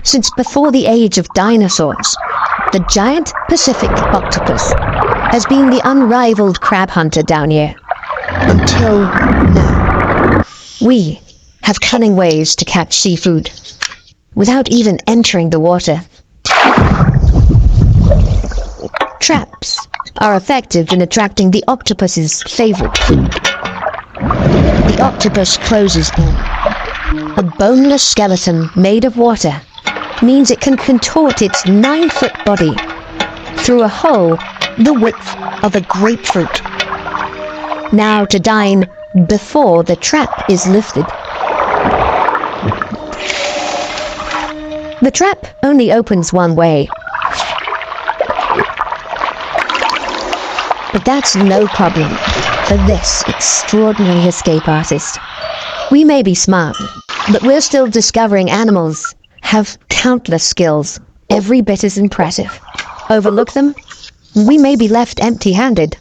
Since before the age of dinosaurs, the giant Pacific octopus has been the unrivaled crab hunter down here. Until now. We have cunning ways to catch seafood without even entering the water. Traps are effective in attracting the octopus's favorite food. The octopus closes in. A boneless skeleton made of water means it can contort its 9-foot body through a hole the width of a grapefruit. Now to dine before the trap is lifted. The trap only opens one way. But that's no problem for this extraordinary escape artist. We may be smart, but we're still discovering animals have countless skills, every bit as impressive. Overlook them, we may be left empty-handed.